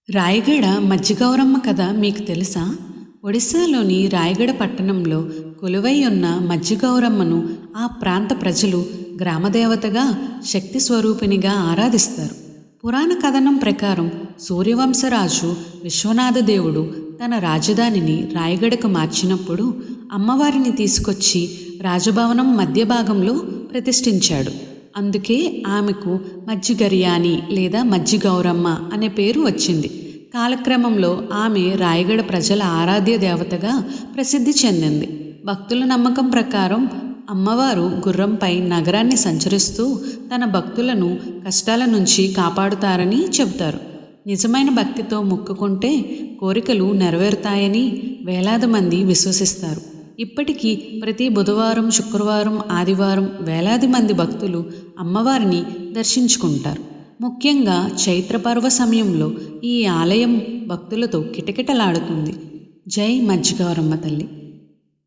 రాయగడ మజ్జిగౌరమ్మ కథ మీకు తెలుసా? ఒడిశాలోని రాయగడ పట్టణంలో కొలువై ఉన్న మజ్జిగౌరమ్మను ఆ ప్రాంత ప్రజలు గ్రామదేవతగా, శక్తి స్వరూపిణిగా ఆరాధిస్తారు. పురాణ కథనం ప్రకారం సూర్యవంశరాజు విశ్వనాథదేవుడు తన రాజధానిని రాయగడకు మార్చినప్పుడు అమ్మవారిని తీసుకొచ్చి రాజభవనం మధ్య భాగంలో ప్రతిష్ఠించాడు. అందుకే ఆమెకు మజ్జిగర్యాని లేదా మజ్జిగౌరమ్మ అనే పేరు వచ్చింది. కాలక్రమంలో ఆమె రాయగడ ప్రజల ఆరాధ్య దేవతగా ప్రసిద్ధి చెందింది. భక్తుల నమ్మకం ప్రకారం అమ్మవారు గుర్రంపై నగరాన్ని సంచరిస్తూ తన భక్తులను కష్టాల నుంచి కాపాడుతారని చెబుతారు. నిజమైన భక్తితో మొక్కుకుంటే కోరికలు నెరవేరుతాయని వేలాది మంది విశ్వసిస్తారు. ఇప్పటికీ ప్రతి బుధవారం, శుక్రవారం, ఆదివారం వేలాది మంది భక్తులు అమ్మవారిని దర్శించుకుంటారు. ముఖ్యంగా చైత్రపర్వ సమయంలో ఈ ఆలయం భక్తులతో కిటకిటలాడుతుంది. జై మజ్జిగౌరమ్మ తల్లి.